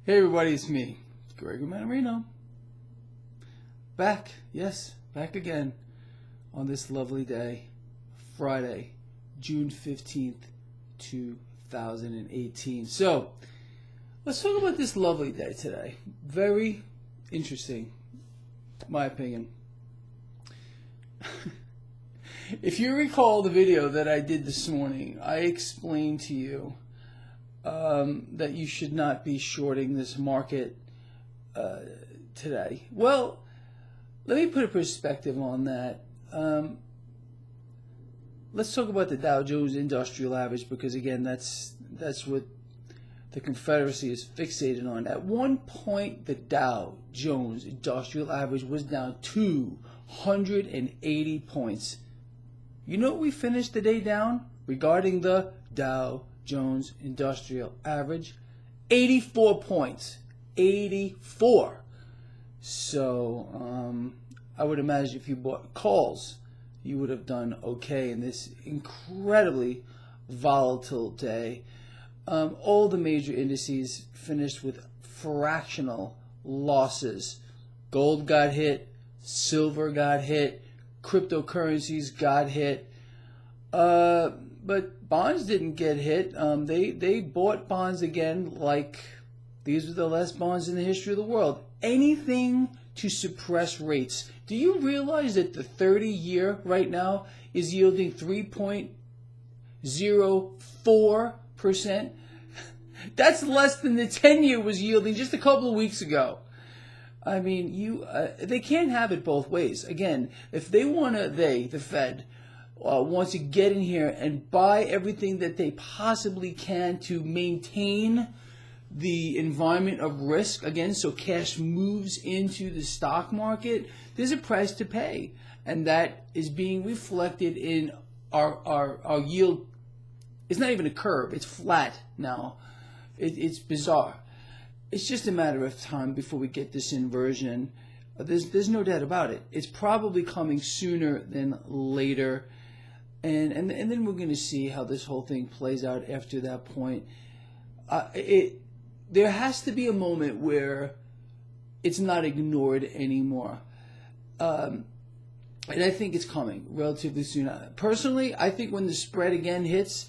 Hey everybody, it's me, Gregory Mannarino. Back, yes, back again on this lovely day, Friday, June 15th, 2018. So, let's talk about this lovely day today. Very interesting, in my opinion. If you recall the video that I did this morning, I explained to you that you should not be shorting this market today. Well, let me put a perspective on that. Let's talk about the Dow Jones Industrial Average, because again, that's what the Confederacy is fixated on. At one point, the Dow Jones Industrial Average was down 280 points. You know what we finished the day down regarding the Dow Jones Industrial Average? 84 points. 84. So I would imagine if you bought calls, you would have done okay in this incredibly volatile day. All the major indices finished with fractional losses. Gold got hit, silver got hit, cryptocurrencies got hit, but bonds didn't get hit. They bought bonds again, like these were the last bonds in the history of the world. Anything to suppress rates. Do you realize that the 30-year right now is yielding 3.04%? That's less than the 10-year was yielding just a couple of weeks ago. I mean, they can't have it both ways. Again, if they want to, the Fed, wants to get in here and buy everything that they possibly can to maintain the environment of risk, again, so cash moves into the stock market, there's a price to pay. And that is being reflected in our yield. It's not even a curve. It's flat now. It's bizarre. It's just a matter of time before we get this inversion. There's no doubt about it. It's probably coming sooner than later. And then we're going to see how this whole thing plays out after that point. There has to be a moment where it's not ignored anymore. And I think it's coming relatively soon. Personally, I think when the spread again hits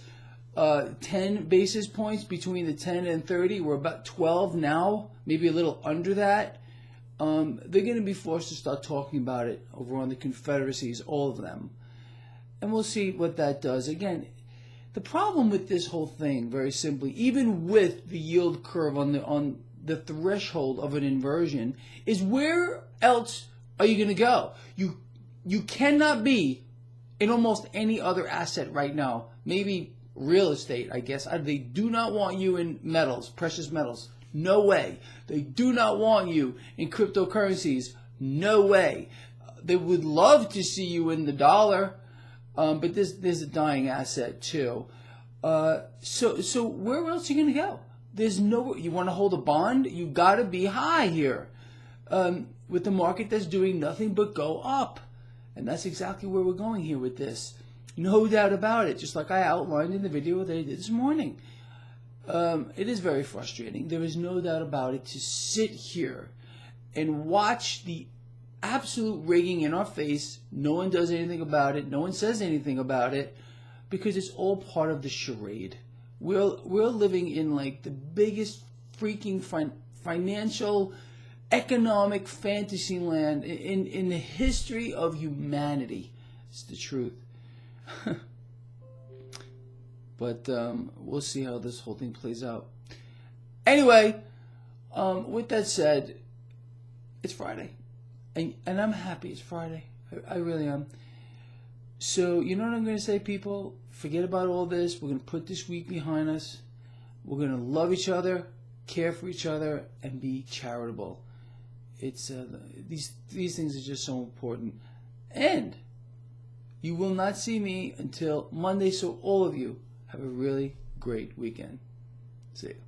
10 basis points between the 10 and 30, we're about 12 now, maybe a little under that. They're going to be forced to start talking about it over on the Confederacies, all of them. And we'll see what that does. Again, the problem with this whole thing, very simply, even with the yield curve on the threshold of an inversion, is where else are you going to go? You cannot be in almost any other asset right now. Maybe real estate, I guess. They do not want you in metals, precious metals. No way. They do not want you in cryptocurrencies. No way. They would love to see you in the dollar. But there's a dying asset too. So where else are you going to go? There's nowhere. You want to hold a bond? You got to be high here. With the market that's doing nothing but go up. And that's exactly where we're going here with this. No doubt about it. Just like I outlined in the video that I did this morning. It is very frustrating. There is no doubt about it to sit here and watch the absolute rigging in our face. No one does anything about it. No one says anything about it, because it's all part of the charade. We're living in like the biggest freaking financial, economic fantasy land in the history of humanity. It's the truth. But we'll see how this whole thing plays out. Anyway, with that said, it's Friday. And I'm happy it's Friday. I really am. So, you know what I'm going to say, people? Forget about all this. We're going to put this week behind us. We're going to love each other, care for each other, and be charitable. It's these things are just so important. And you will not see me until Monday, so all of you have a really great weekend. See you.